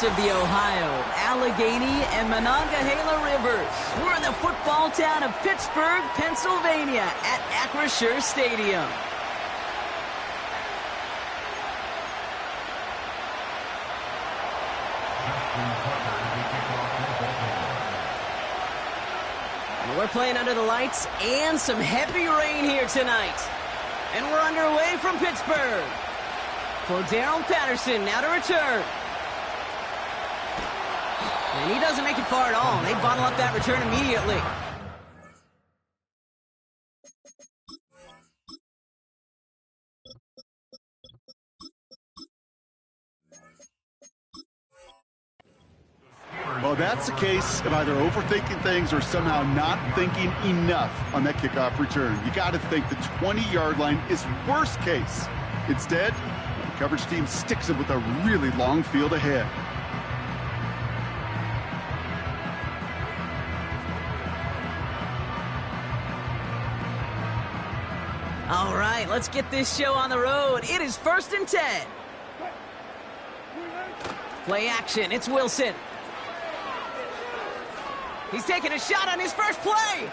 rivers of the Ohio, Allegheny and Monongahela Rivers. We're in the football town of Pittsburgh, Pennsylvania at Acrisure Stadium. And we're playing under the lights and some heavy rain here tonight. And we're underway from Pittsburgh. For Darrell Patterson now to return. And he doesn't make it far at all. They bottle up that return immediately. Well, that's the case of either overthinking things or somehow not thinking enough on that kickoff return. You got to think the 20-yard line is worst case. Instead, the coverage team sticks it with a really long field ahead. All right, let's get this show on the road. It is 1st and 10. Play action, it's Wilson. He's taking a shot on his first play.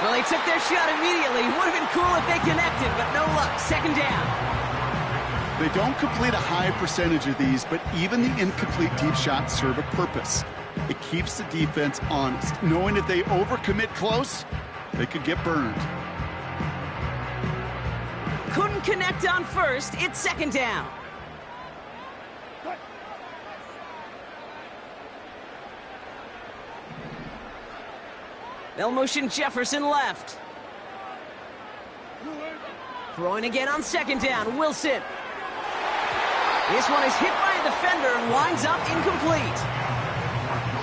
Well, they took their shot immediately. Would have been cool if they connected, but no luck. 2nd down. They don't complete a high percentage of these, but even the incomplete deep shots serve a purpose. It keeps the defense honest, knowing if they overcommit close, they could get burned. Couldn't connect on first. It's 2nd down. They'll motion Jefferson left. Throwing again on 2nd down. Wilson. This one is hit by a defender and winds up incomplete.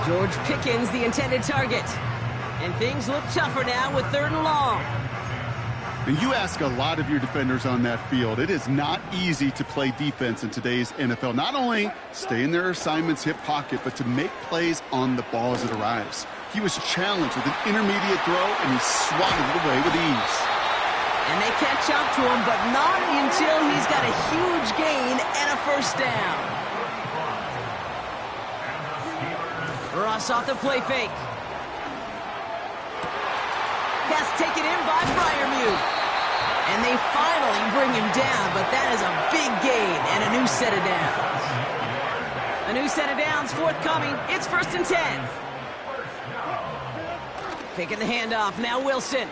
George Pickens, the intended target. And things look tougher now with 3rd and long. And you ask a lot of your defenders on that field. It is not easy to play defense in today's NFL. Not only stay in their assignment's hip pocket, but to make plays on the ball as it arrives. He was challenged with an intermediate throw, and he swatted it away with ease. And they catch up to him, but not until he's got a huge gain and a 1st down. Ross off the play fake. Pass taken in by Freiermuth. And they finally bring him down, but that is a big gain and a new set of downs. A new set of downs forthcoming. It's 1st and 10. Taking the handoff, now Wilson.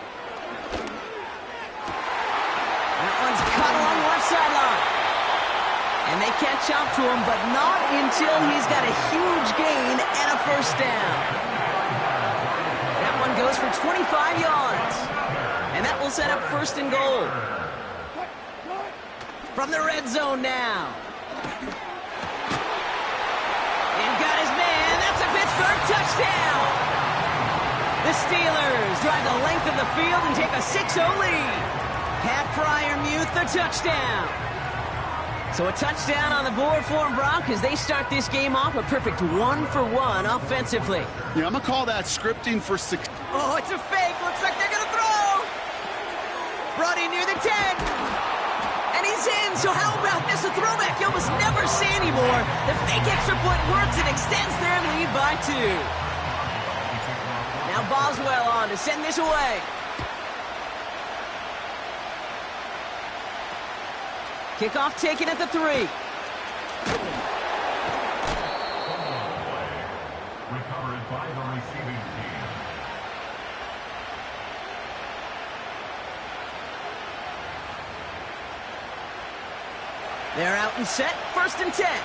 That one's caught along the left sideline. And they catch up to him, but not until he's got a huge gain and a 1st down. That one goes for 25 yards. And that will set up 1st and goal. From the red zone now. And got his man. That's a Pittsburgh touchdown. The Steelers drive the length of the field and take a 6-0 lead. Pat Freiermuth, the touchdown. So a touchdown on the board for them, Brock, as they start this game off a perfect 1-for-1 offensively. Yeah, I'm going to call that scripting for 6. Oh, it's a fake. Looks like they're going to throw. Brought in near the 10. And he's in. So how about this? A throwback you almost never see anymore. The fake extra point works and extends their lead by 2. Now Boswell on to send this away. Kickoff taken at the 3. Recovered by the receiving team. They're out and set. 1st and 10.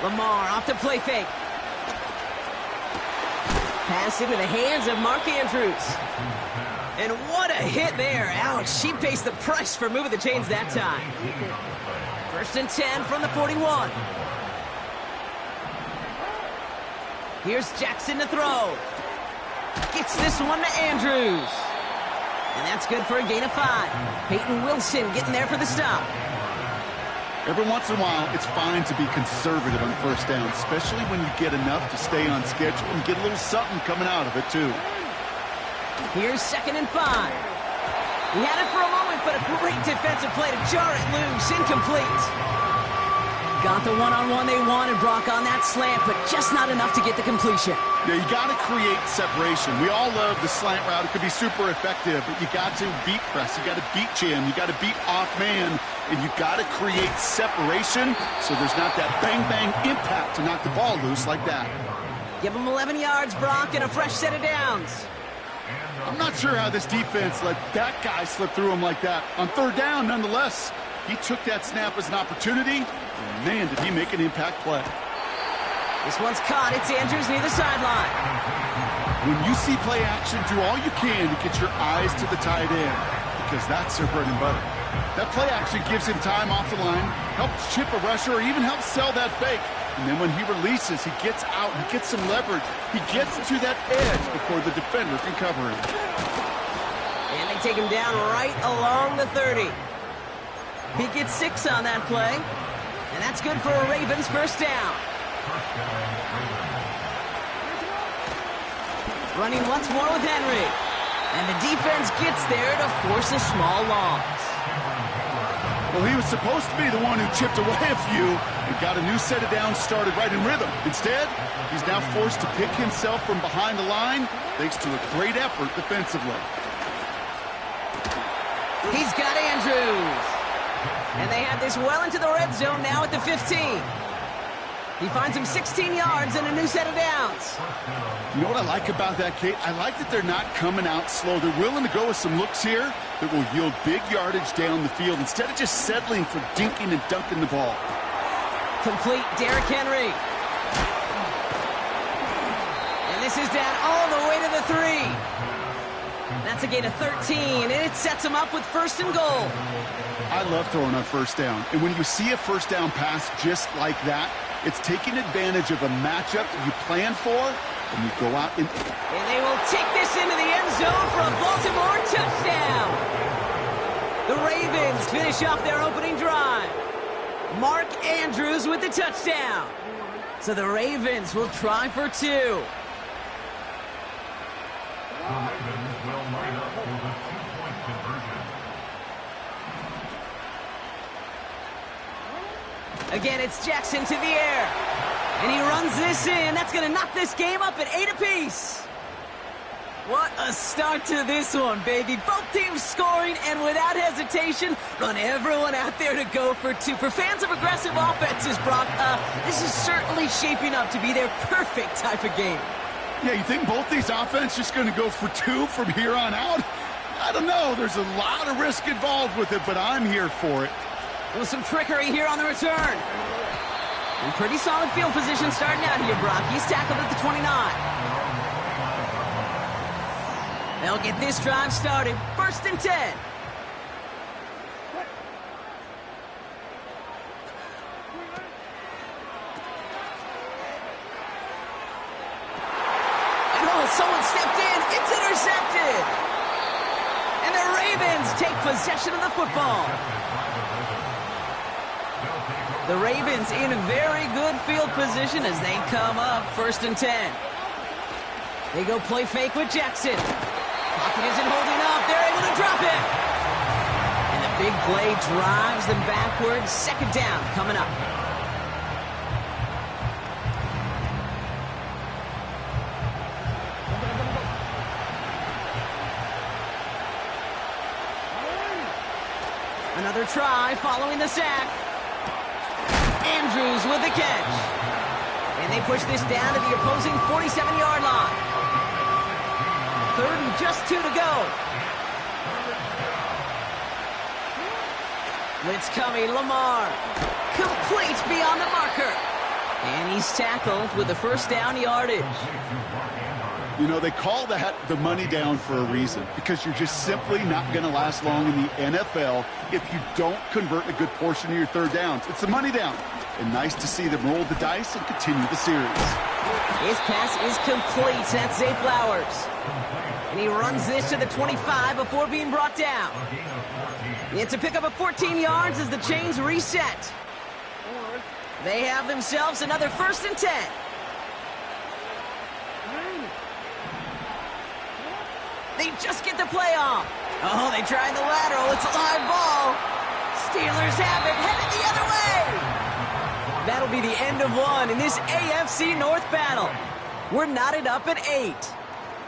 Lamar off the play fake. Pass into the hands of Mark Andrews. And what a hit there. Ouch, she pays the price for moving the chains that time. 1st and 10 from the 41. Here's Jackson to throw. Gets this one to Andrews. And that's good for a gain of 5. Peyton Wilson getting there for the stop. Every once in a while, it's fine to be conservative on 1st down, especially when you get enough to stay on schedule and get a little something coming out of it, too. Here's 2nd and 5. He had it for a moment but a great defensive play to jar it loose. Incomplete. Got the one-on-one they wanted, Brock, on that slant, but just not enough to get the completion. Yeah, you got to create separation. We all love the slant route. It could be super effective, but you got to beat press. You got to beat jam. You got to beat off man, and you got to create separation so there's not that bang-bang impact to knock the ball loose like that. Give him 11 yards, Brock, and a fresh set of downs. I'm not sure how this defense let that guy slip through him like that. On third down, nonetheless, he took that snap as an opportunity. And man, did he make an impact play. This one's caught. It's Andrews near the sideline. When you see play action, do all you can to get your eyes to the tight end, because that's their bread and butter. That play action gives him time off the line, helps chip a rusher, or even helps sell that fake. And then when he releases, he gets out, he gets some leverage. He gets to that edge before the defender can cover him. And they take him down right along the 30. He gets 6 on that play. And that's good for a Ravens first down. Running once more with Henry. And the defense gets there to force a small loss. Well, he was supposed to be the one who chipped away a few and got a new set of downs started right in rhythm. Instead, he's now forced to pick himself from behind the line thanks to a great effort defensively. He's got Andrews. And they have this well into the red zone now at the 15. He finds him 16 yards and a new set of downs. You know what I like about that, Kate? I like that they're not coming out slow. They're willing to go with some looks here that will yield big yardage down the field instead of just settling for dinking and dunking the ball. Complete Derrick Henry. And this is down all the way to the 3. That's a gain of 13, and it sets him up with first and goal. I love throwing on first down. And when you see a first down pass just like that, it's taking advantage of a matchup you plan for, and you go out and they will take this into the end zone for a Baltimore touchdown. The Ravens finish off their opening drive. Mark Andrews with the touchdown. So the Ravens will try for 2. The Ravens will line up for the 2-point conversion. Again, it's Jackson to the air. And he runs this in. That's going to knock this game up at 8 apiece. What a start to this one, baby. Both teams scoring, and without hesitation, run everyone out there to go for 2. For fans of aggressive offenses, Brock, this is certainly shaping up to be their perfect type of game. yeah, you think both these offenses just going to go for 2 from here on out? I don't know. There's a lot of risk involved with it, but I'm here for it. With some trickery here on the return. And pretty solid field position starting out here, Brock. He's tackled at the 29. They'll get this drive started. First and 10. And someone stepped in. It's intercepted. And the Ravens take possession of the football. The Ravens in very good field position as they come up first and 10. They go play fake with Jackson. Pocket isn't holding up. They're able to drop it. And the big play drives them backwards. Second down coming up. Another try following the sack. Andrews with the catch. And they push this down to the opposing 47-yard line. Third and just 2 to go. Blitz coming, Lamar. Complete beyond the marker. And he's tackled with the first down yardage. You know, they call that the money down for a reason, because you're just simply not going to last long in the NFL if you don't convert a good portion of your third downs. It's the money down. And nice to see them roll the dice and continue the series. His pass is complete. That's Zay Flowers. And he runs this to the 25 before being brought down. It's a pickup of 14 yards as the chains reset. They have themselves another first and 10. They just get the play off. Oh, they tried the lateral. It's a live ball. Steelers have it, headed the other way. That'll be the end of one in this AFC North battle. We're knotted up at 8.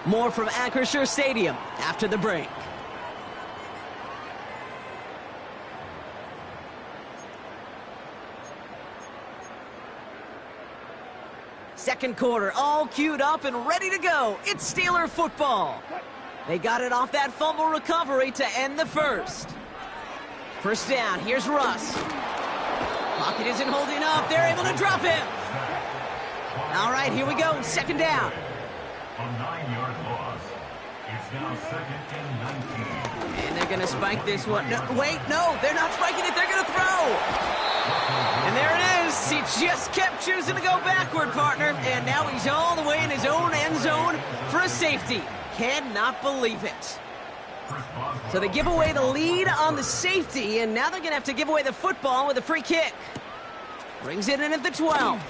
More from Acrisure Stadium after the break. Second quarter, all queued up and ready to go. It's Steeler football. They got it off that fumble recovery to end the first. First down, here's Russ. Pocket isn't holding up. They're able to drop him. All right, here we go. Second down. A 9-yard loss. It's now 2nd and 19. And they're going to spike this one. No, wait, no, they're not spiking it. They're going to throw. And there it is. He just kept choosing to go backward, partner. And now he's all the way in his own end zone for a safety. Cannot believe it. So they give away the lead on the safety, and now they're going to have to give away the football with a free kick. Brings it in at the 12.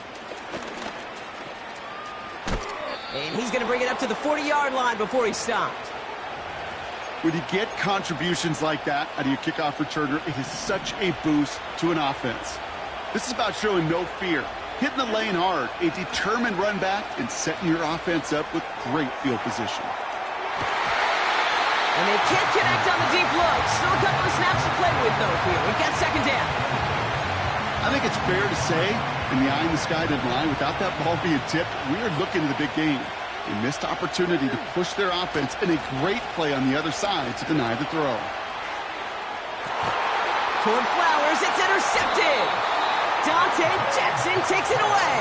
And he's going to bring it up to the 40-yard line before he stopped. When you get contributions like that out of your kickoff returner, it is such a boost to an offense. This is about showing no fear, hitting the lane hard, a determined run back, and setting your offense up with great field position. And they can't connect on the deep look. Still a couple of snaps to play with, though, here. We've got second down. I think it's fair to say, in the eye-in-the-sky line, without that ball being tipped, we are looking at the big game. A missed opportunity to push their offense, and a great play on the other side to deny the throw. Toward Flowers, it's intercepted. Dante Jackson takes it away.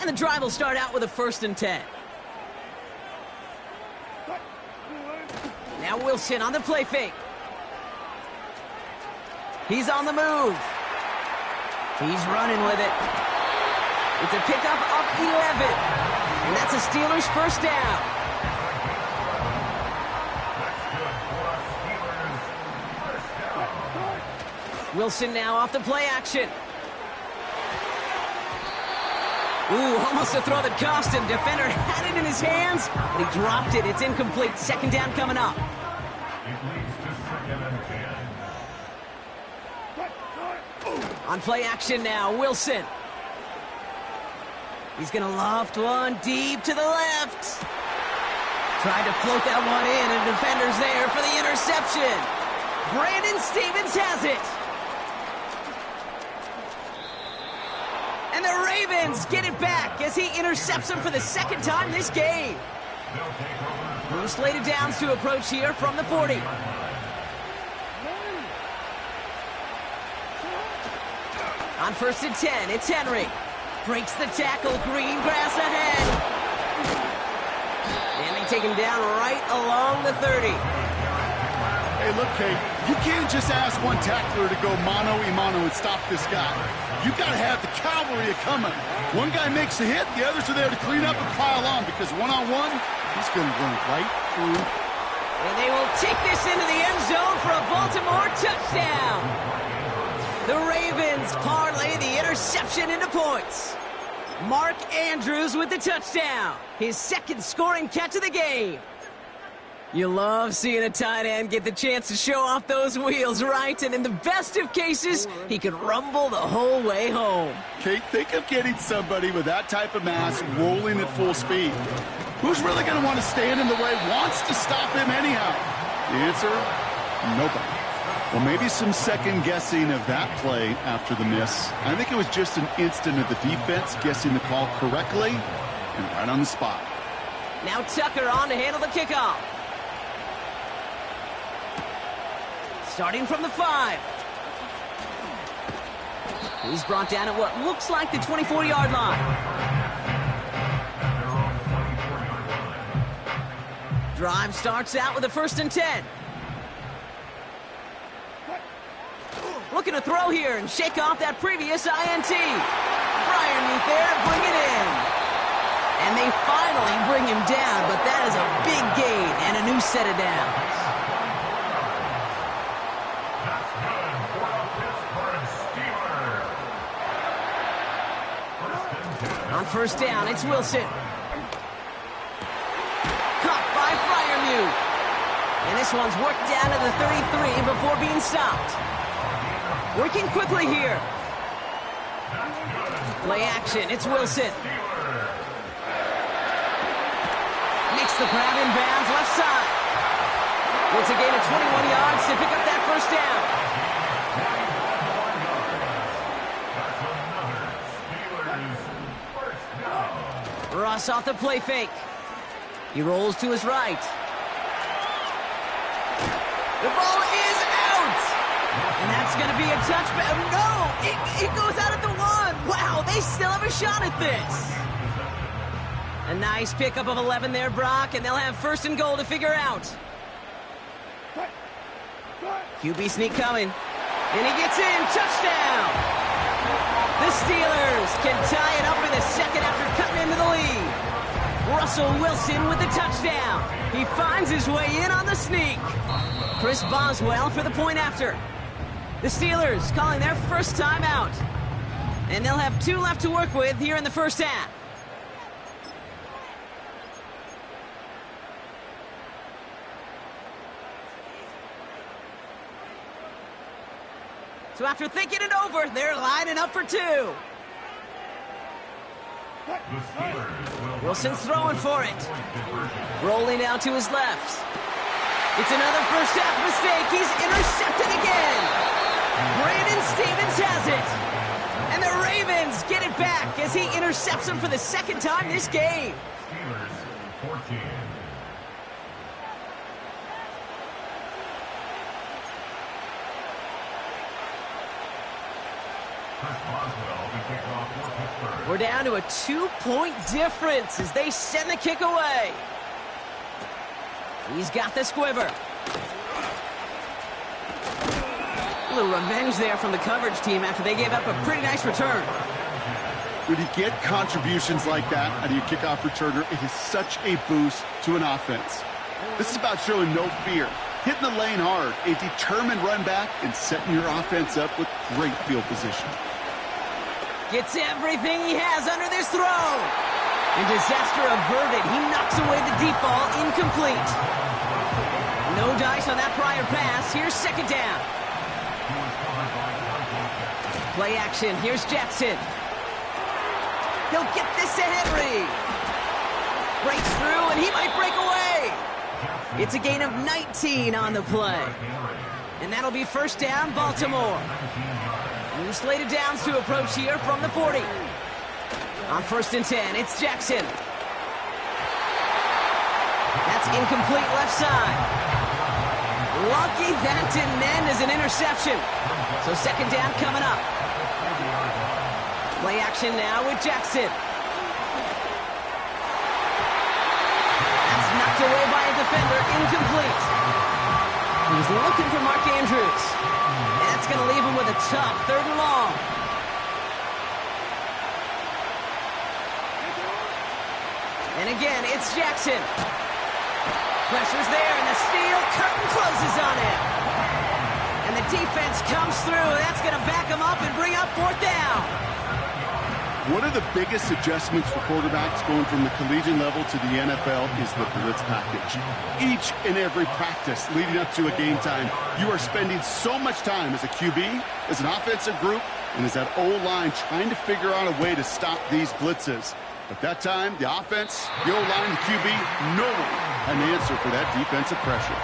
And the drive will start out with a 1st and 10. Now Wilson on the play fake. He's on the move. He's running with it. It's a pickup of 11. And that's a Steelers first down. Wilson now off the play action. Ooh, almost a throw that cost him. Defender had it in his hands, but he dropped it. It's incomplete. Second down coming up. It leads to 2nd and 10. On play action now, Wilson. He's going to loft one deep to the left. Tried to float that one in, and defender's there for the interception. Brandon Stevens has it. And the Ravens get it back as he intercepts him for the 2nd time this game. Bruce laid it down to approach here from the 40. On 1st and 10, it's Henry. Breaks the tackle, green grass ahead. And they take him down right along the 30. Hey, look, Kate, you can't just ask one tackler to go mano-a-mano and stop this guy. You got to have the cavalry coming. One guy makes a hit, the others are there to clean up and pile on, because one-on-one, he's going to run right through. And they will take this into the end zone for a Baltimore touchdown. The Ravens parlay the interception into points. Mark Andrews with the touchdown. His 2nd scoring catch of the game. You love seeing a tight end get the chance to show off those wheels, right? And in the best of cases, he could rumble the whole way home. Kate, think of getting somebody with that type of mass rolling at full speed. Who's really going to want to stand in the way, wants to stop him anyhow? The answer, nobody. Well, maybe some second guessing of that play after the miss. I think it was just an instant of the defense guessing the call correctly and right on the spot. Now Tucker on to handle the kickoff. Starting from the 5. He's brought down at what looks like the 24-yard line. Drive starts out with a 1st and 10. Looking to throw here and shake off that previous INT. Freiermuth there to bring it in. And they finally bring him down, but that is a big gain and a new set of downs. That's good for the Pittsburgh Steelers. On first down, it's Wilson. Caught by Freiermuth. And this one's worked down to the 33 before being stopped. Working quickly here. Play action, it's Wilson. Makes the grab in bounds, left side. It's a gain of 21 yards to pick up that first down. Ross off the play fake. He rolls to his right. The ball is out! And that's going to be a touchback. No! It goes out at the 1. Wow, they still have a shot at this. A nice pickup of 11 there, Brock, and they'll have first and goal to figure out. QB sneak coming. And he gets in. Touchdown! The Steelers can tie it up in the second after cutting into the lead. Russell Wilson with the touchdown. He finds his way in on the sneak. Chris Boswell for the point after. The Steelers calling their first time out. And they'll have 2 left to work with here in the first half. So after thinking it over, they're lining up for 2. Wilson's throwing for it. Rolling out to his left. It's another first half mistake. He's intercepted again. Brandon Stevens has it. And the Ravens get it back as he intercepts him for the second time this game. Steelers 14. We're down to a 2-point difference as they send the kick away. He's got the squiver. A little revenge there from the coverage team after they gave up a pretty nice return. When you get contributions like that out of your kickoff returner, it is such a boost to an offense. This is about showing no fear, hitting the lane hard, a determined run back, and setting your offense up with great field position. Gets everything he has under this throw. And disaster averted. He knocks away the deep ball, incomplete. No dice on that prior pass. Here's second down. Play action. Here's Jackson. He'll get this to Henry. Breaks through, and he might break away. It's a gain of 19 on the play. And that'll be first down, Baltimore. New slated downs to approach here from the 40. On first and 10, it's Jackson. That's incomplete left side. Lucky that didn't end as an interception. So second down coming up. Play action now with Jackson. That's knocked away by a defender, incomplete. He was looking for Mark Andrews. And that's going to leave him with a tough third and long. And again, it's Jackson. Pressure's there, and the steel curtain closes on him. And the defense comes through. That's going to back him up and bring up fourth down. One of the biggest adjustments for quarterbacks going from the collegiate level to the NFL is the blitz package. Each and every practice leading up to a game time, you are spending so much time as a QB, as an offensive group, and as that O-line trying to figure out a way to stop these blitzes. But that time, the offense, the O-line, the QB, no one had an answer for that defensive pressure.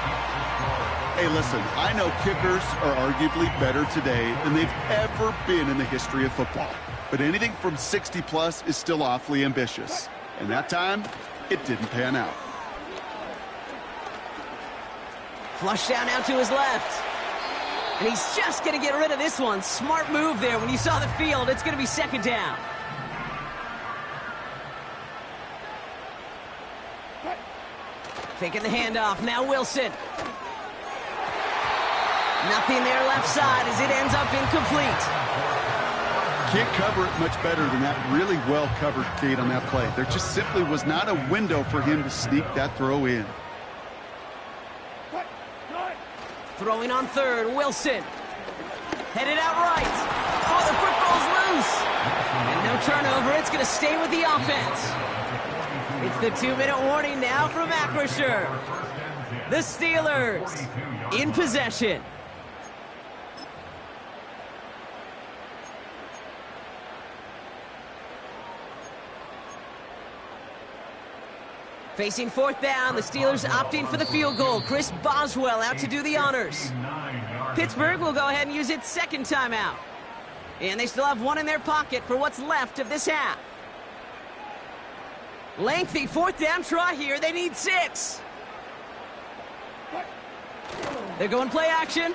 Hey, listen, I know kickers are arguably better today than they've ever been in the history of football. But anything from 60-plus is still awfully ambitious. And that time, it didn't pan out. Flush down out to his left. And he's just going to get rid of this one. Smart move there. When you saw the field, it's going to be second down. Taking the handoff. Now Wilson. Nothing there left side as it ends up incomplete. can't cover it much better than that really well-covered gate on that play. There just simply was not a window for him to sneak that throw in. Throwing on third, Wilson. Headed out right. Oh, the football's loose. And no turnover. It's going to stay with the offense. It's the 2-minute warning now from Acrisure. The Steelers in possession. Facing fourth down, the Steelers opting for the field goal. Chris Boswell out to do the honors. Pittsburgh will go ahead and use its second timeout. And they still have one in their pocket for what's left of this half. Lengthy fourth down try here. They need 6. They're going play action. And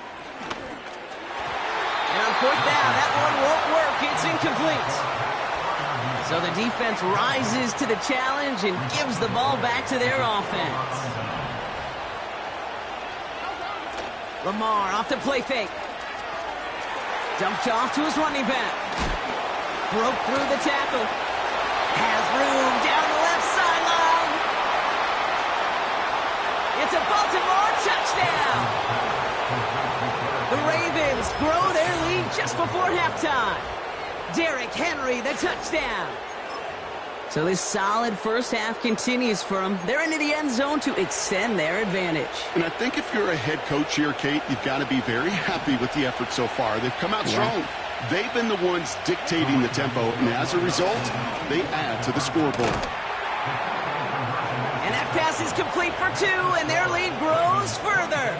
on fourth down, that one won't work. It's incomplete. So the defense rises to the challenge and gives the ball back to their offense. Lamar off the play fake. Dumped off to his running back. Broke through the tackle. Has room down the left sideline. It's a Baltimore touchdown. The Ravens grow their lead just before halftime. Derrick Henry, the touchdown. So this solid first half continues for them. They're into the end zone to extend their advantage. And I think if you're a head coach here, Kate, you've got to be very happy with the effort so far. They've come out strong. They've been the ones dictating the tempo, and as a result, they add to the scoreboard. And that pass is complete for 2, and their lead grows further.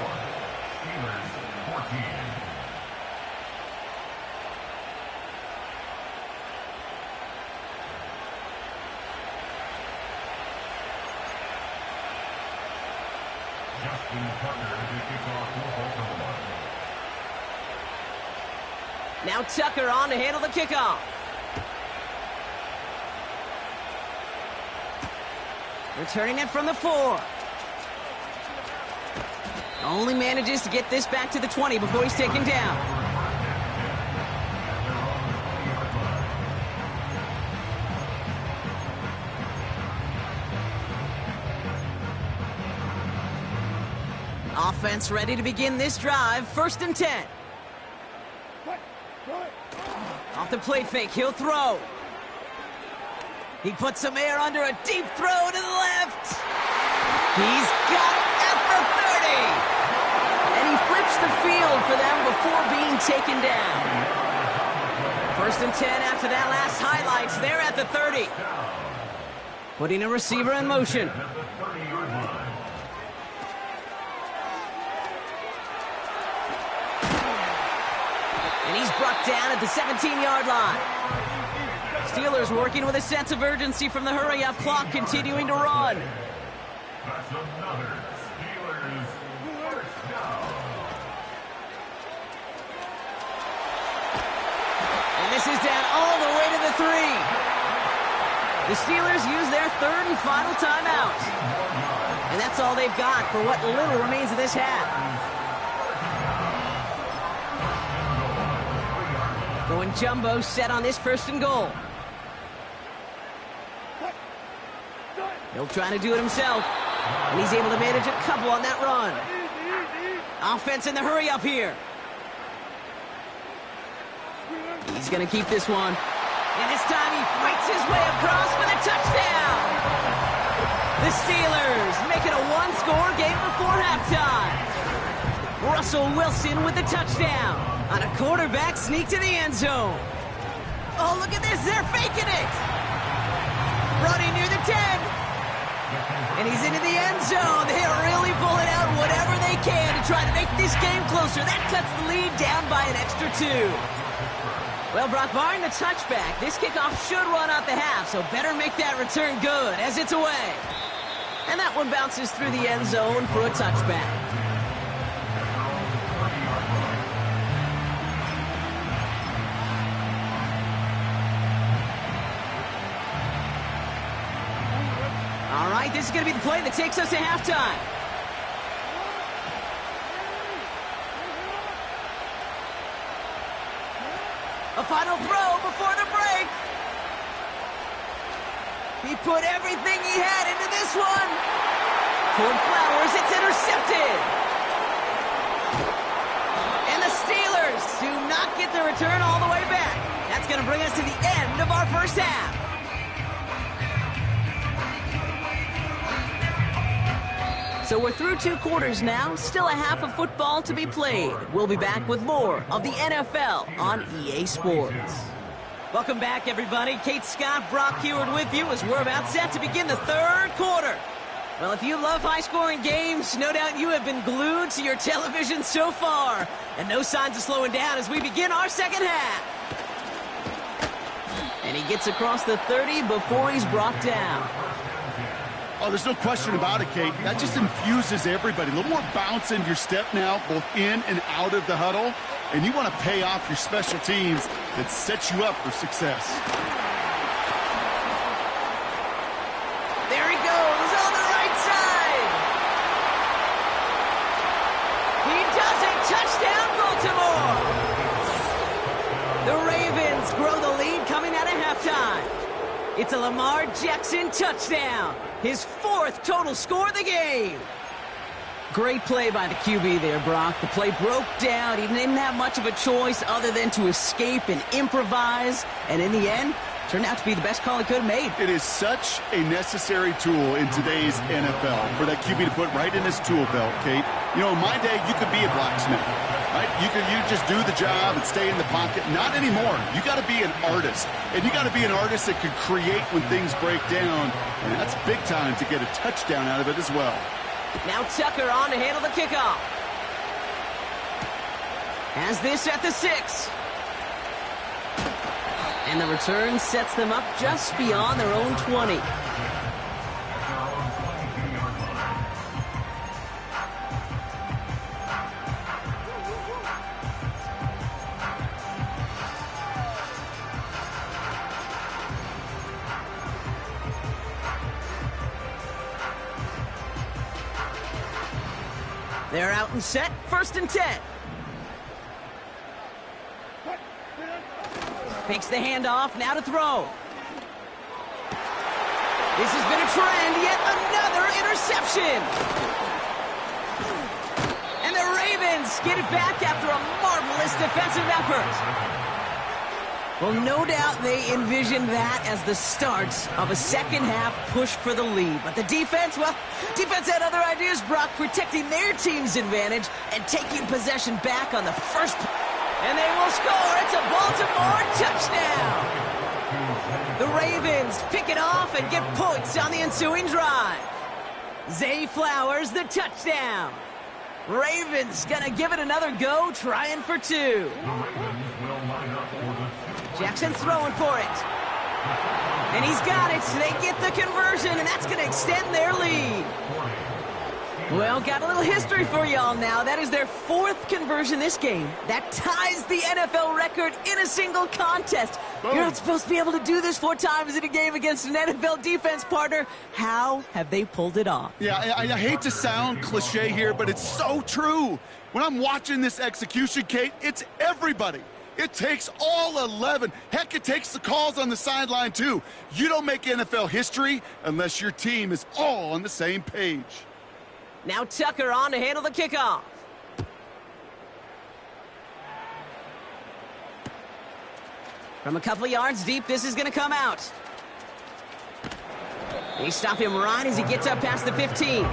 Now Tucker on to handle the kickoff. Returning it from the 4. Only manages to get this back to the 20 before he's taken down. Offense ready to begin this drive. 1st and 10. Off the play fake, he'll throw. He puts some air under a deep throw to the left. He's got it at the 30. And he flips the field for them before being taken down. 1st and 10 after that last highlights. They're at the 30. Putting a receiver in motion. And he's brought down at the 17-yard line. Steelers working with a sense of urgency from the hurry-up clock, continuing to run. That's another Steelers first down. And this is down all the way to the 3. The Steelers use their 3rd and final timeout. And that's all they've got for what little remains of this half. Going jumbo set on this 1st and goal. He'll try to do it himself. And he's able to manage a couple on that run. Offense in the hurry up here. He's going to keep this one. And this time he fights his way across for the touchdown. The Steelers make it a 1-score game before halftime. Russell Wilson with the touchdown on a quarterback sneak to the end zone. Oh, look at this. They're faking it. Running near the 10. And he's into the end zone. They are really pulling out whatever they can to try to make this game closer. That cuts the lead down by an extra 2. Well, Brock, barring the touchback, this kickoff should run out the half, so better make that return good as it's away. And that one bounces through the end zone for a touchback. All right, this is going to be the play that takes us to halftime. A final throw before the break. He put everything he had into this one. Toward Flowers, it's intercepted. And the Steelers do not get the return all the way back. That's going to bring us to the end of our first half. So we're through 2 quarters now, still a half of football to be played. We'll be back with more of the NFL on EA Sports. Welcome back, everybody. Kate Scott, Brock Heward with you as we're about set to begin the 3rd quarter. Well, if you love high-scoring games, no doubt you have been glued to your television so far. And no signs of slowing down as we begin our second half. And he gets across the 30 before he's brought down. Oh, there's no question about it, Kate. That just infuses everybody. A little more bounce in your step now, both in and out of the huddle. And you want to pay off your special teams that sets you up for success. There he goes on the right side. He does it. Touchdown, Baltimore. The Ravens grow the lead coming out of halftime. It's a Lamar Jackson touchdown. His 4th total score of the game. Great play by the QB there, Brock. The play broke down. He didn't have much of a choice other than to escape and improvise. And in the end, turned out to be the best call he could have made. It is such a necessary tool in today's NFL for that QB to put right in his tool belt, Kate. You know, in my day, you could be a blacksmith, right? You just do the job and stay in the pocket. Not anymore. You got to be an artist. And you got to be an artist that can create when things break down. And that's big time to get a touchdown out of it as well. Now Tucker on to handle the kickoff. Has this at the 6. And the return sets them up just beyond their own 20. They're out and set, 1st and 10. Fakes the handoff, now to throw. This has been a trend, yet another interception. And the Ravens get it back after a marvelous defensive effort. Well, no doubt they envisioned that as the start of a second half push for the lead. But the defense, well, defense had other ideas, Brock, protecting their team's advantage and taking possession back on the first. And they will score. It's a Baltimore touchdown. The Ravens pick it off and get points on the ensuing drive. Zay Flowers, the touchdown. Ravens gonna give it another go, trying for 2. Jackson throwing for it. And he's got it. They get the conversion, and that's going to extend their lead. Well, got a little history for y'all now. That is their 4th conversion this game. That ties the NFL record in a single contest. Boom. You're not supposed to be able to do this 4 times in a game against an NFL defense partner. How have they pulled it off? Yeah, I hate to sound cliche here, but it's so true. When I'm watching this execution, Kate, it's everybody. It takes all 11. Heck, it takes the calls on the sideline, too. You don't make NFL history unless your team is all on the same page. Now Tucker on to handle the kickoff. From a couple yards deep, this is going to come out. They stop him right as he gets up past the 15.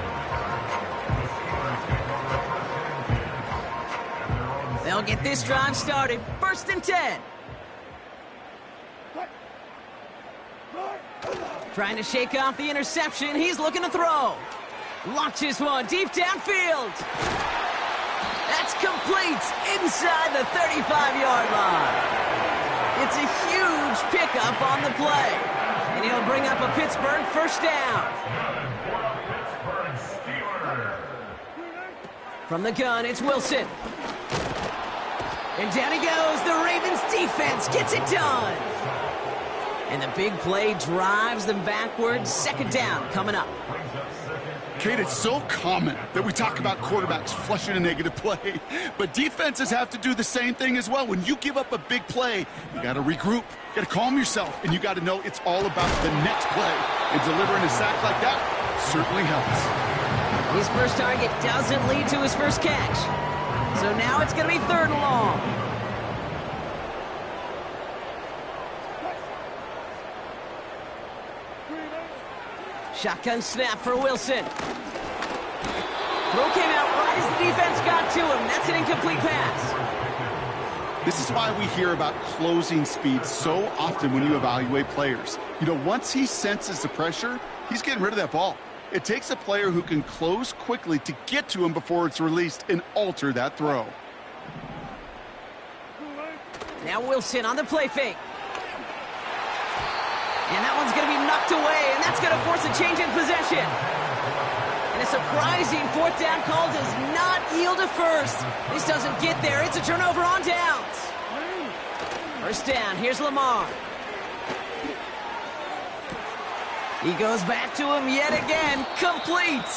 They'll get this drive started. 1st and 10. Trying to shake off the interception. He's looking to throw. Launches one deep downfield. That's complete inside the 35-yard line. It's a huge pickup on the play. And he'll bring up a Pittsburgh 1st down. From the gun, it's Wilson. And down he goes. The Ravens defense gets it done. And the big play drives them backwards. 2nd down coming up. Kate, it's so common that we talk about quarterbacks flushing a negative play, but defenses have to do the same thing as well. When you give up a big play, you got to regroup, you got to calm yourself, and you got to know it's all about the next play. And delivering a sack like that certainly helps. His first target doesn't lead to his first catch. So now it's going to be 3rd and long. Shotgun snap for Wilson. Throw came out right as the defense got to him. That's an incomplete pass. This is why we hear about closing speed so often when you evaluate players. You know, once he senses the pressure, he's getting rid of that ball. It takes a player who can close quickly to get to him before it's released and alter that throw. Now Wilson on the play fake. And that one's going to be knocked away, and that's going to force a change in possession. And a surprising 4th down call does not yield a first. This doesn't get there. It's a turnover on downs. 1st down. Here's Lamar. He goes back to him yet again. Complete.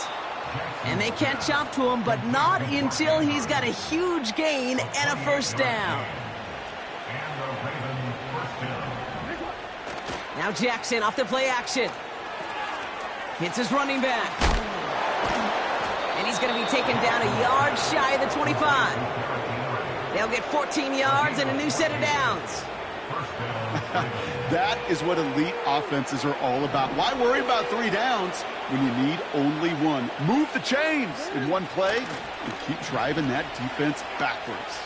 And they can't chop to him, but not until he's got a huge gain and a 1st down. Now Jackson off the play action. Hits his running back. And he's going to be taken down a yard shy of the 25. They'll get 14 yards and a new set of downs. That is what elite offenses are all about. Why worry about 3 downs when you need only 1? Move the chains in one play and keep driving that defense backwards.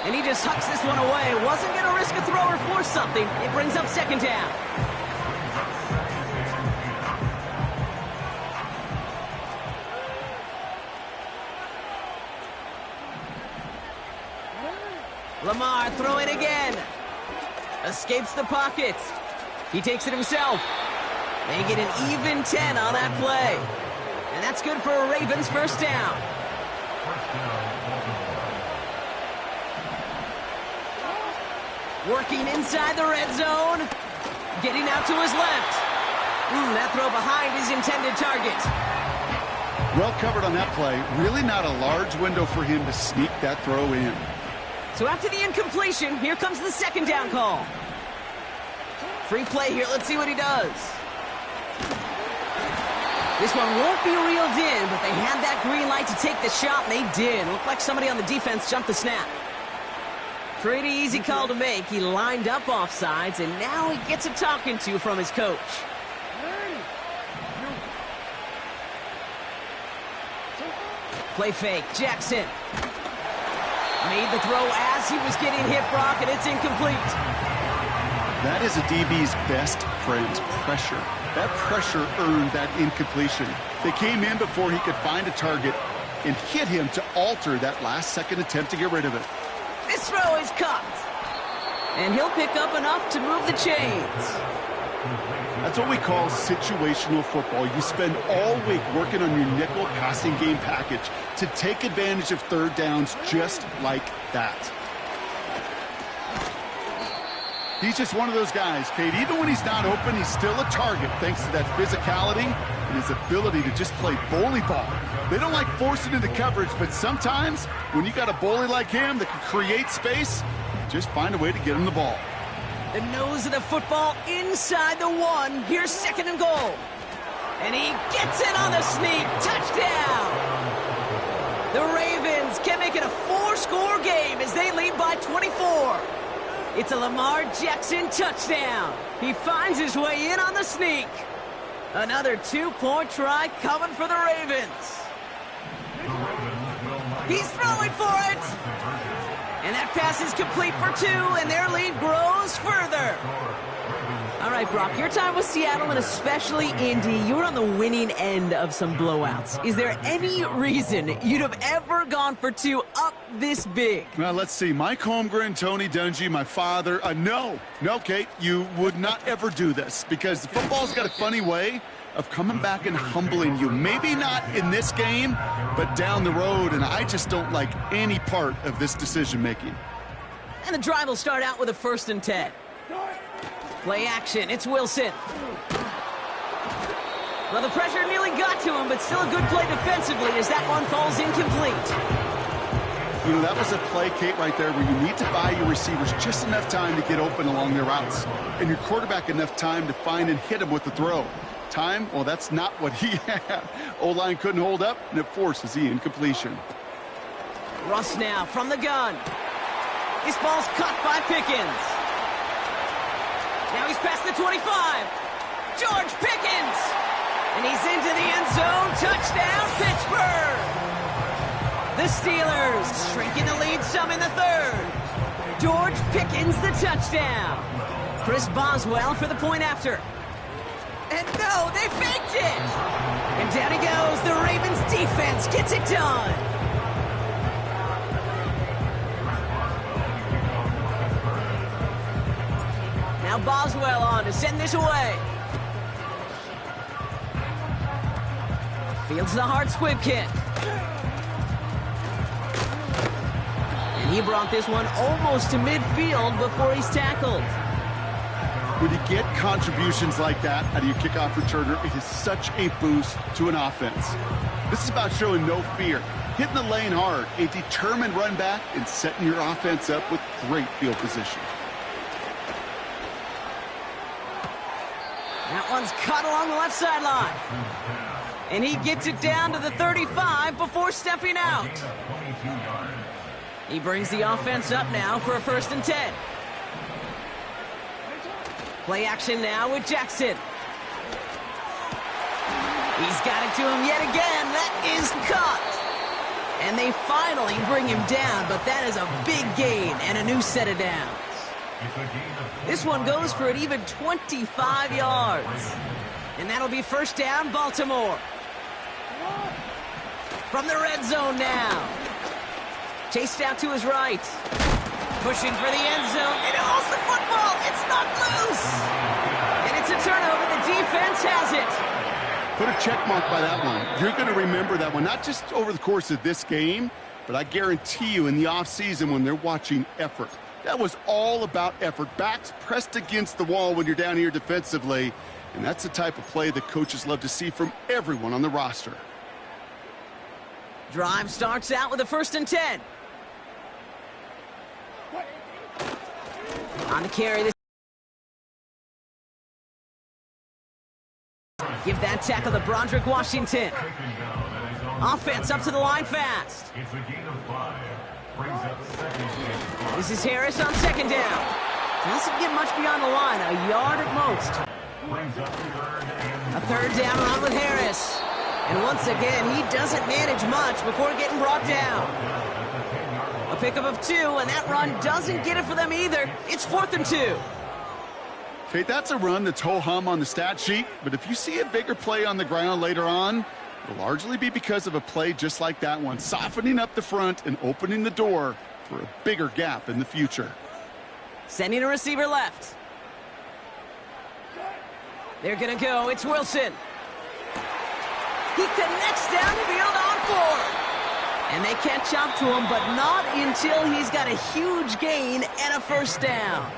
And he just hucks this one away. Wasn't going to risk a throw or force something. It brings up 2nd down. Lamar throwing again. Escapes the pocket. He takes it himself. They get an even 10 on that play. And that's good for a Ravens 1st down. Working inside the red zone. Getting out to his left. That throw behind his intended target. Well covered on that play. Really not a large window for him to sneak that throw in. So after the incompletion, here comes the 2nd down call. Free play here. Let's see what he does. This one won't be reeled in, but they had that green light to take the shot, and they did. Looked like somebody on the defense jumped the snap. Pretty easy call to make. He lined up offsides, and now he gets a talking to from his coach. Play fake. Jackson made the throw as he was getting hit, Brock, and it's incomplete. That is a DB's best friend, pressure. That pressure earned that incompletion. They came in before he could find a target and hit him to alter that last-second attempt to get rid of it. This throw is caught. And he'll pick up enough to move the chains. That's what we call situational football. You spend all week working on your nickel passing game package to take advantage of 3rd downs just like that. He's just one of those guys, Kate. Even when he's not open, he's still a target thanks to that physicality and his ability to just play bully ball. They don't like forcing into coverage, but sometimes when you got a bully like him that can create space, just find a way to get him the ball. The nose of the football inside the 1. Here's 2nd and goal. And he gets it on the sneak. Touchdown! The Ravens can make it a 4-score game as they lead by 24. It's a Lamar Jackson touchdown. He finds his way in on the sneak. Another 2-point try coming for the Ravens. He's throwing for it. And that pass is complete for 2, and their lead grows further. All right, Brock, your time with Seattle and especially Indy, you were on the winning end of some blowouts. Is there any reason you'd have ever gone for 2 up this big? Well, let's see. Mike Holmgren, Tony Dungy, my father. No, Kate, you would not ever do this because football's got a funny way of coming back and humbling you. Maybe not in this game, but down the road, and I just don't like any part of this decision-making. And the drive will start out with a 1st and 10. Play action. It's Wilson. Well, the pressure nearly got to him, but still a good play defensively as that one falls incomplete. You know, that was a play, Kate, right there where you need to buy your receivers just enough time to get open along their routes, and your quarterback enough time to find and hit him with the throw. Time, well, that's not what he had. O-line couldn't hold up, and it forces the incompletion. Russ now from the gun. This ball's caught by Pickens. Now he's past the 25. George Pickens! And he's into the end zone. Touchdown, Pittsburgh! The Steelers shrinking the lead some in the third. George Pickens the touchdown. Chris Boswell for the point after. And no, they faked it! And down he goes. The Ravens defense gets it done. Now Boswell on to send this away. Fields the hard squib kick. And he brought this one almost to midfield before he's tackled. When you get contributions like that out of your kickoff returner, it is such a boost to an offense. This is about showing no fear, hitting the lane hard, a determined run back, and setting your offense up with great field position. That one's caught along the left sideline. And he gets it down to the 35 before stepping out. He brings the offense up now for a 1st and 10. Play action now with Jackson. He's got it to him yet again. That is caught. And they finally bring him down, but that is a big gain and a new set of downs. This one goes for an even 25 yards. And that'll be 1st down, Baltimore. From the red zone now. Chased out to his right. Pushing for the end zone. And it holds the football. It's not loose. And it's a turnover. The defense has it. Put a check mark by that one. You're going to remember that one, not just over the course of this game, but I guarantee you in the offseason when they're watching effort. That was all about effort. Backs pressed against the wall when you're down here defensively. And that's the type of play that coaches love to see from everyone on the roster. Drive starts out with a 1st and 10. On the carry this. Give that tackle to Broderick Washington. Offense up to the line fast. It's a gain of 5. Brings up 2nd. This is Harris on 2nd down. Doesn't get much beyond the line, a yard at most. Brings up 3rd and A 3rd down run with Harris. And once again, he doesn't manage much before getting brought down. A pickup of 2, and that run doesn't get it for them either. It's 4th and 2. Okay, that's a run that's ho-hum on the stat sheet, but if you see a bigger play on the ground later on, it'll largely be because of a play just like that one, softening up the front and opening the door for a bigger gap in the future. Sending a receiver left. They're going to go. It's Wilson. He connects downfield on 4. And they catch up to him, but not until he's got a huge gain and a 1st down.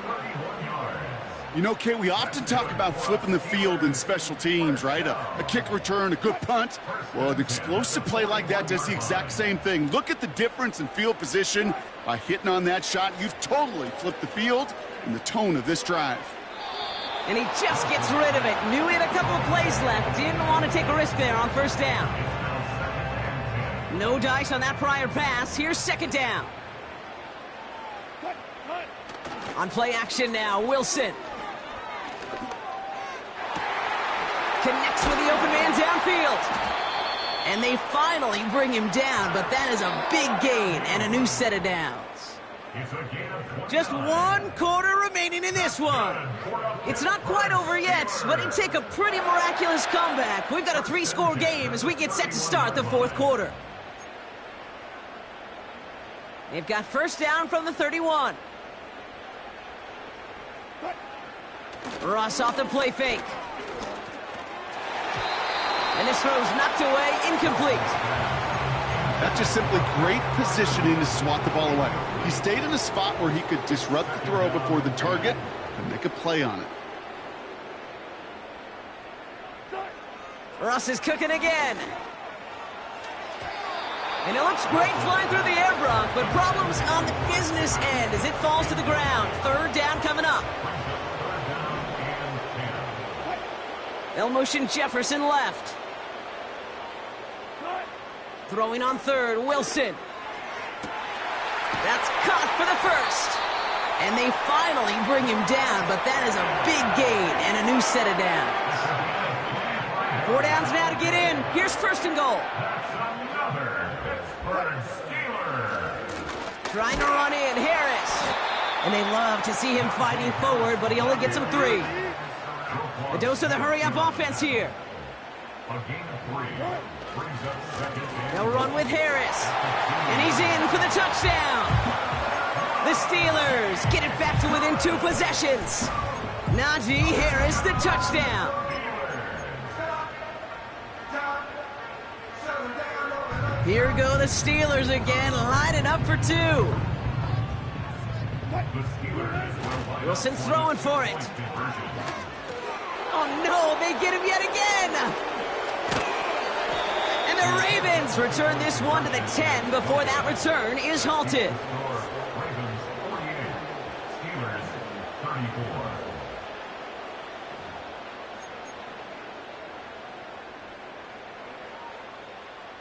You know, Kate, we often talk about flipping the field in special teams, right? A kick return, a good punt. Well, an explosive play like that does the exact same thing. Look at the difference in field position. By hitting on that shot, you've totally flipped the field and the tone of this drive. And he just gets rid of it. Knew he had a couple of plays left. Didn't want to take a risk there on 1st down. No dice on that prior pass. Here's 2nd down. On play action now, Wilson. Connects with the open man downfield. And they finally bring him down, but that is a big gain and a new set of downs. Just 1 quarter remaining in this one. It's not quite over yet, but it'd take a pretty miraculous comeback. We've got a 3-score game as we get set to start the 4th quarter. They've got 1st down from the 31. Ross off the play fake. And this throw's knocked away, incomplete. That's just simply great positioning to swat the ball away. He stayed in a spot where he could disrupt the throw before the target and make a play on it. Russ is cooking again. And it looks great flying through the air, Brock, but problems on the business end as it falls to the ground. Third down coming up. They'll motion Jefferson left. Throwing on third, Wilson. That's caught for the first. And they finally bring him down, but that is a big gain and a new set of downs. 4 downs now to get in. Here's first and goal. Trying to run in, Harris. And they love to see him fighting forward, but he only gets him 3. A dose of the hurry-up offense here. They'll run with Harris. And he's in for the touchdown. The Steelers get it back to within 2 possessions. Najee Harris, the touchdown. Here go the Steelers again, lining up for 2. Wilson's throwing for it. Oh no, they get him yet again. And the Ravens return this one to the 10 before that return is halted.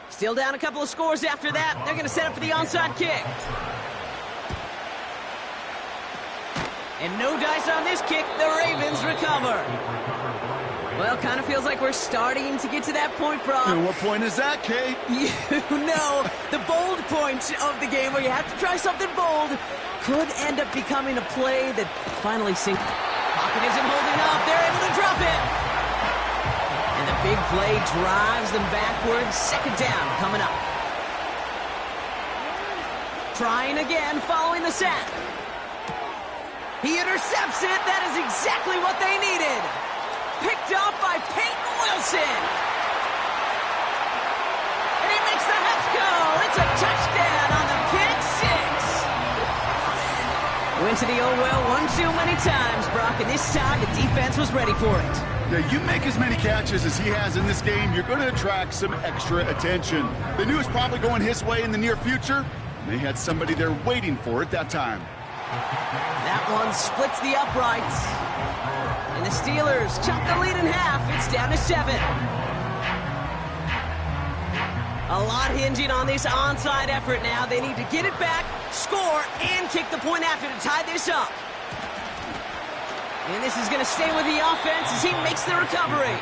Still down a couple of scores after that. They're going to set up for the onside kick. And no dice on this kick. The Ravens recover. Well, kind of feels like we're starting to get to that point, Brock. And what point is that, Kate? You know, the bold point of the game where you have to try something bold could end up becoming a play that finally sinks. Pocket isn't holding up. They're able to drop it. And the big play drives them backwards. Second down coming up. Trying again following the sack. He intercepts it. That is exactly what they needed. Picked up by Peyton Wilson. And he makes the Hets go. It's a touchdown on the pick six. Went to the oh well one too many times, Brock, and this time the defense was ready for it. Yeah, you make as many catches as he has in this game, you're going to attract some extra attention. They knew it was probably going his way in the near future. They had somebody there waiting for it that time. That one splits the uprights. And the Steelers chop the lead in half. It's down to 7. A lot hinging on this onside effort now. They need to get it back, score, and kick the point after to tie this up. And this is going to stay with the offense as he makes the recovery.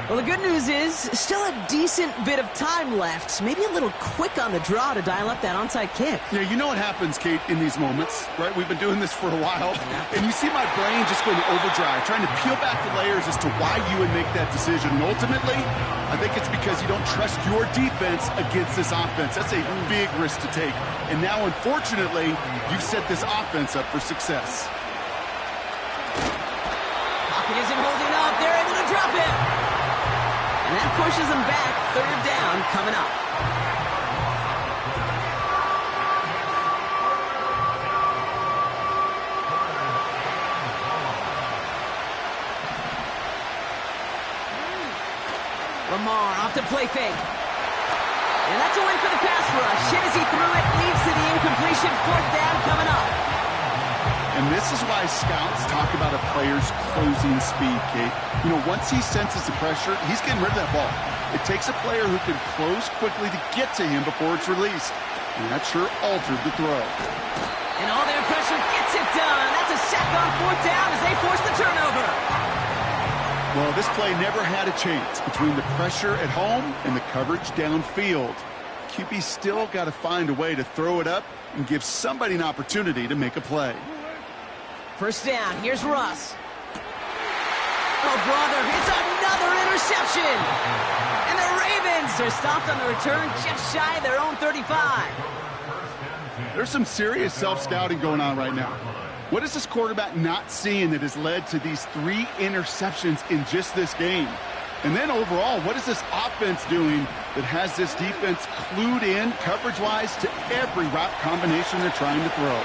Well, the good news is still a decent bit of time left. Maybe a little quick on the draw to dial up that onside kick. Yeah, you know what happens, Kate, in these moments, right? We've been doing this for a while. And you see my brain just going overdrive, trying to peel back the layers as to why you would make that decision. And ultimately, I think it's because you don't trust your defense against this offense. That's a big risk to take. And now, unfortunately, you've set this offense up for success. Pocket isn't holding up. They're able to drop it. And that pushes them back. Third down coming up. Lamar off to play fake. And that's a win for the pass rush. Hit as he threw it, leads to the incompletion. Fourth down coming up. And this is why scouts talk about a player's closing speed, Kate. You know, once he senses the pressure, he's getting rid of that ball. It takes a player who can close quickly to get to him before it's released. And that sure altered the throw. And all their pressure gets it done. That's a sack on fourth down as they force the turnover. Well, this play never had a chance between the pressure at home and the coverage downfield. QB still got to find a way to throw it up and give somebody an opportunity to make a play. First down, here's Russ. Oh, brother, it's another interception. And the Ravens are stopped on the return just shy of their own 35. There's some serious self-scouting going on right now. What is this quarterback not seeing that has led to these 3 interceptions in just this game? And then overall, what is this offense doing that has this defense clued in coverage-wise to every route combination they're trying to throw?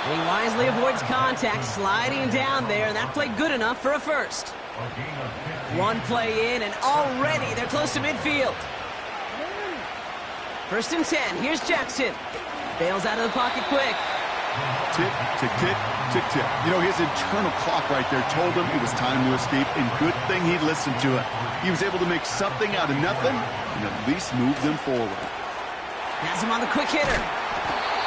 He wisely avoids contact, sliding down there, and that played good enough for a first. A gain of 15. One play in, and already they're close to midfield. 1st and 10. Here's Jackson. Bails out of the pocket quick. Tick, tick, tick, tick, tick. You know, his internal clock right there told him it was time to escape, and good thing he listened to it. He was able to make something out of nothing and at least move them forward. Has him on the quick hitter.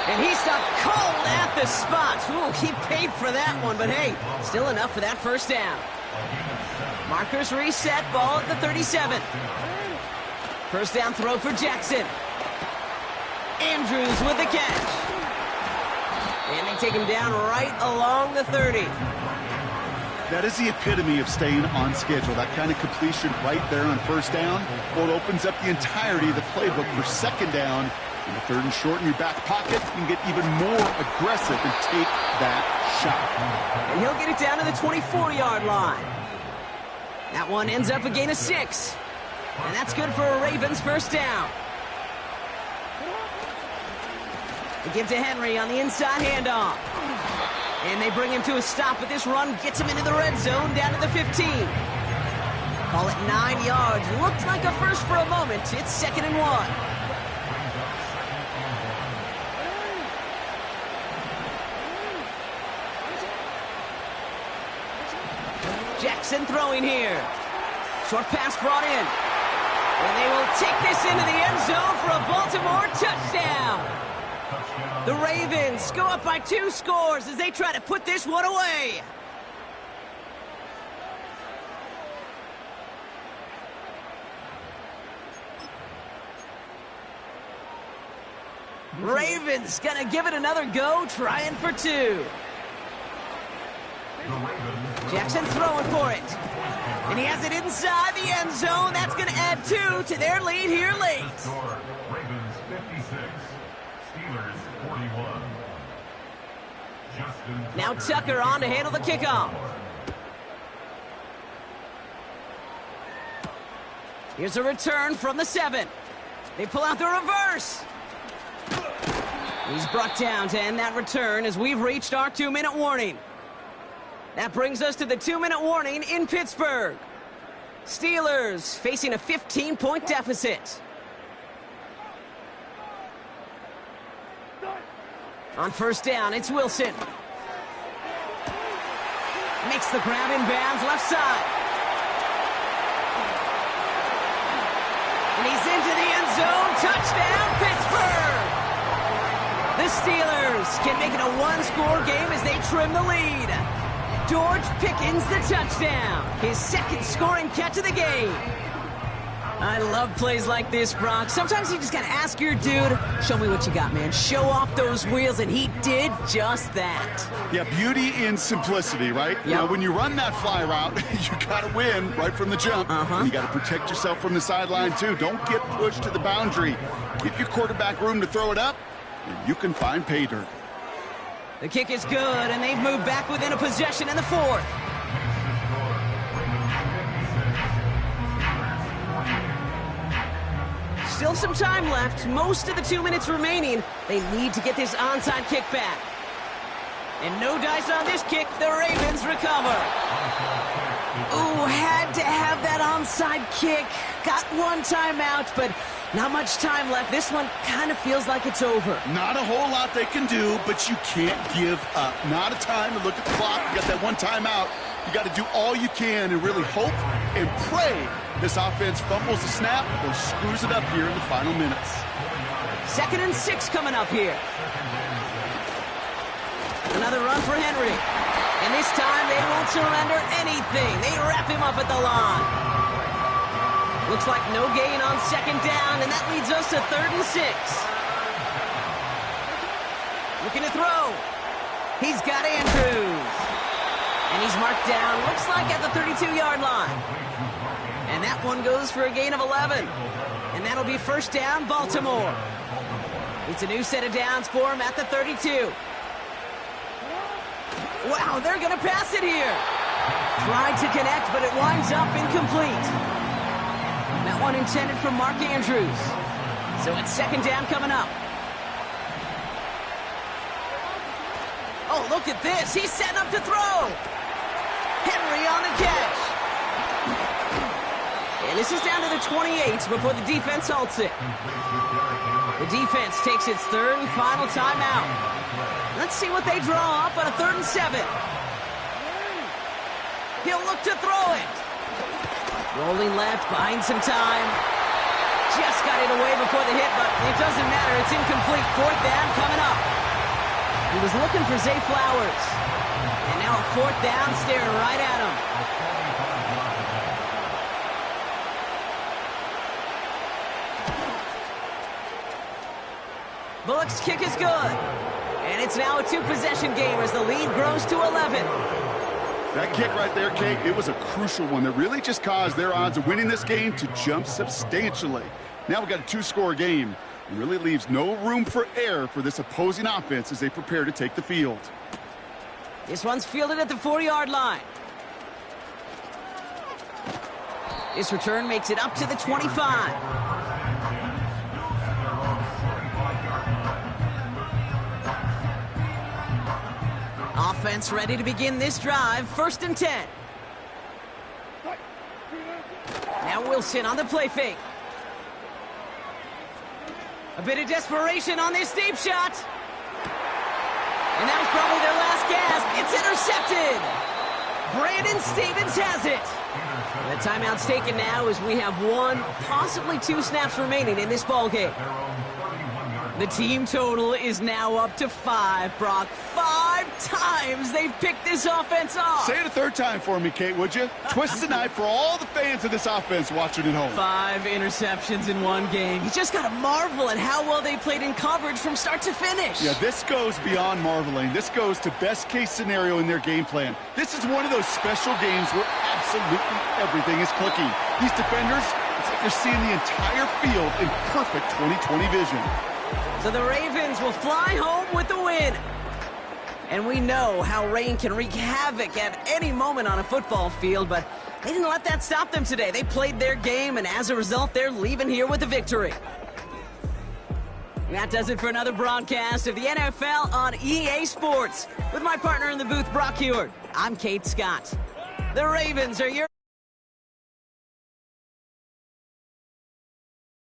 And he stopped cold at the spot. Ooh, he paid for that one, but hey, still enough for that 1st down. Markers reset, ball at the 37. 1st down throw for Jackson. Andrews with the catch. And they take him down right along the 30. That is the epitome of staying on schedule. That kind of completion right there on 1st down. Well, it opens up the entirety of the playbook for 2nd down. In the 3rd and short in your back pocket, you can get even more aggressive and take that shot. And he'll get it down to the 24-yard line. That one ends up a gain of 6. And that's good for a Ravens 1st down. They give to Henry on the inside handoff. And they bring him to a stop, but this run gets him into the red zone down to the 15. Call it 9 yards. Looked like a first for a moment. It's 2nd and 1. Jackson throwing here. Short pass brought in. And they will take this into the end zone for a Baltimore touchdown. The Ravens go up by 2 scores as they try to put this one away. Ravens gonna give it another go, trying for 2. Jackson throwing for it. And he has it inside the end zone. That's going to add 2 to their lead here late. Ravens 56, Steelers 41. Now Tucker on to handle the kickoff. Here's a return from the 7. They pull out the reverse. He's brought down to end that return as we've reached our 2-minute warning. That brings us to the 2-minute warning in Pittsburgh. Steelers facing a 15-point deficit. On 1st down, it's Wilson. Makes the grab in bounds left side. And he's into the end zone. Touchdown, Pittsburgh! The Steelers can make it a 1-score game as they trim the lead. George Pickens the touchdown. His 2nd scoring catch of the game. I love plays like this, Brock. Sometimes you just gotta ask your dude, show me what you got, man. Show off those wheels, and he did just that. Yeah, beauty in simplicity, right? Yep. Now, when you run that fly route, you gotta win right from the jump. And you gotta protect yourself from the sideline, too. Don't get pushed to the boundary. Give your quarterback room to throw it up, and you can find pay dirt. The kick is good, and they've moved back within a possession in the 4th. Still some time left. Most of the 2 minutes remaining. They need to get this onside kick back. And no dice on this kick. The Ravens recover. Ooh, had to have that onside kick. Got 1 timeout, but not much time left. This one kind of feels like it's over. Not a whole lot they can do, but you can't give up. Not a time to look at the clock. You got that 1 timeout. You got to do all you can and really hope and pray this offense fumbles the snap or screws it up here in the final minutes. 2nd and 6 coming up here. Another run for Henry. And this time they won't surrender anything. They wrap him up at the line. Looks like no gain on 2nd down, and that leads us to 3rd and 6. Looking to throw. He's got Andrews. And he's marked down, looks like at the 32-yard line. And that one goes for a gain of 11. And that'll be 1st down, Baltimore. It's a new set of downs for him at the 32. Wow, they're going to pass it here. Tried to connect, but it winds up incomplete. That one intended for Mark Andrews. So it's 2nd down coming up. Oh, look at this. He's setting up to throw. Henry on the catch. And this is down to the 28 before the defense halts it. The defense takes its third and final timeout. Let's see what they draw up on a 3rd and 7. He'll look to throw it. Rolling left, buying some time. Just got it away before the hit, but it doesn't matter. It's incomplete. 4th down coming up. He was looking for Zay Flowers. And now a 4th down staring right at him. Bullock's kick is good. And it's now a 2-possession game as the lead grows to 11. That kick right there, Kate, it was a crucial one that really just caused their odds of winning this game to jump substantially. Now we've got a 2-score game. It really leaves no room for error for this opposing offense as they prepare to take the field. This one's fielded at the 4-yard line. This return makes it up to the 25. Offense ready to begin this drive. 1st and 10. Now Wilson on the play fake. A bit of desperation on this deep shot. And that was probably their last gasp. It's intercepted. Brandon Stevens has it. The timeout's taken now as we have 1, possibly 2 snaps remaining in this ball game. The team total is now up to 5, Brock. 5 times they've picked this offense off. Say it a 3rd time for me, Kate, would you? Twist the knife for all the fans of this offense watching at home. 5 interceptions in 1 game. You just got to marvel at how well they played in coverage from start to finish. Yeah, this goes beyond marveling. This goes to best-case scenario in their game plan. This is one of those special games where absolutely everything is clicking. These defenders, it's like they're seeing the entire field in perfect 20/20 vision. So the Ravens will fly home with the win. And we know how rain can wreak havoc at any moment on a football field, but they didn't let that stop them today. They played their game, and as a result, they're leaving here with a victory. And that does it for another broadcast of the NFL on EA Sports. With my partner in the booth, Brock Heward, I'm Kate Scott. The Ravens are your...